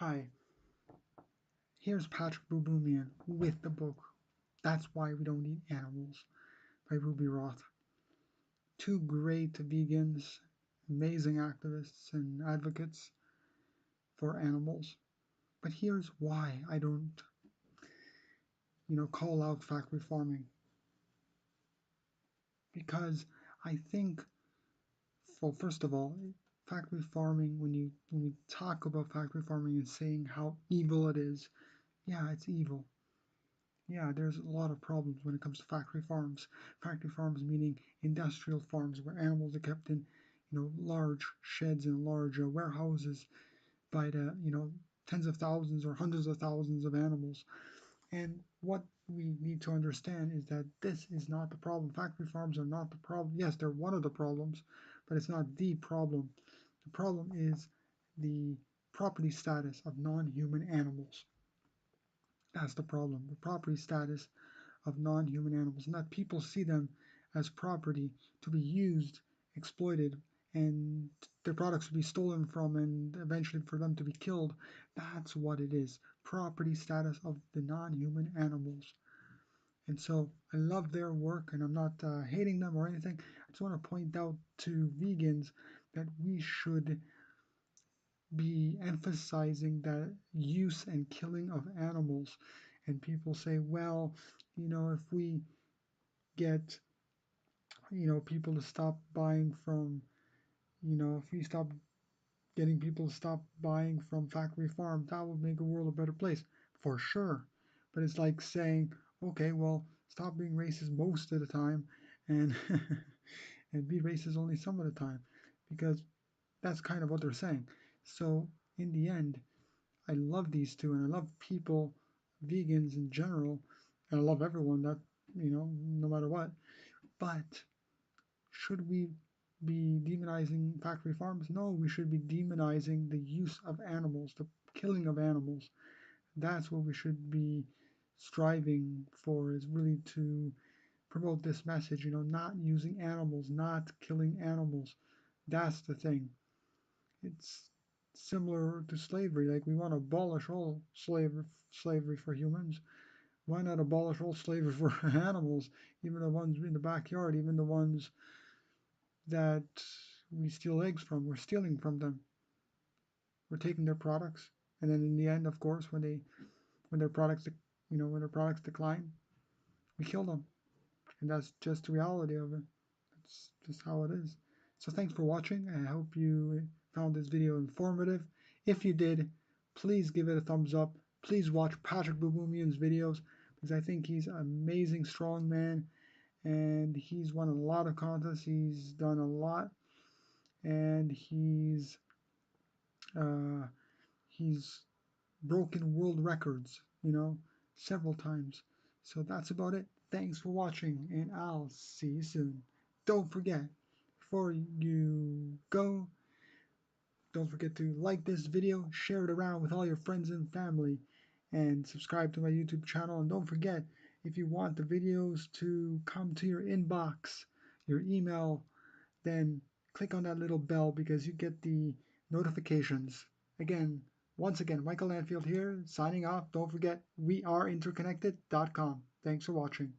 Hi, here's Patrick Buboumian with the book That's Why We Don't Eat Animals by Ruby Roth. Two great vegans, amazing activists and advocates for animals. But here's why I don't, call out factory farming. Because I think, well, first of all, factory farming, when we talk about factory farming and saying how evil it is, yeah, it's evil. Yeah, there's a lot of problems when it comes to factory farms. Factory farms meaning industrial farms where animals are kept in, large sheds and large warehouses by the, tens of thousands or hundreds of thousands of animals. And what we need to understand is that this is not the problem. Factory farms are not the problem. Yes, they're one of the problems, but it's not the problem. The problem is the property status of non-human animals. That's the problem. The property status of non-human animals, and that people see them as property to be used, exploited, and their products to be stolen from, and eventually for them to be killed. That's what it is. Property status of the non-human animals. And so I love their work, and I'm not hating them or anything. I just want to point out to vegans that we should be emphasizing that use and killing of animals. And people say, well, if we get people to stop buying from if we stop getting people to stop buying from factory farm, that would make the world a better place for sure. But it's like saying, okay, well, stop being racist most of the time and and be racist only some of the time, because that's kind of what they're saying. So in the end, I love these two, and I love people, vegans in general, and I love everyone that, no matter what. But should we be demonizing factory farms? No, we should be demonizing the use of animals, the killing of animals. That's what we should be striving for, is really to promote this message, not using animals, not killing animals. That's the thing. It's similar to slavery. Like, we want to abolish all slavery for humans. Why not abolish all slavery for animals, even the ones in the backyard, even the ones that we steal eggs from? We're stealing from them. We're taking their products, and then in the end, of course, when their products, when their products decline, we kill them, and that's just the reality of it. That's just how it is. So thanks for watching. I hope you found this video informative. If you did, please give it a thumbs up. Please watch Patrick Buboumian's videos, because I think he's an amazing strong man, and he's won a lot of contests. He's done a lot, and uh, he's broken world records, several times. So that's about it. Thanks for watching, and I'll see you soon. Don't forget, before you go, don't forget to like this video, share it around with all your friends and family, and subscribe to my YouTube channel. And don't forget, if you want the videos to come to your inbox, your email, then click on that little bell, because you get the notifications. Once again, Michael Landfield here, signing off. Don't forget, weareinterconnected.com. Thanks for watching.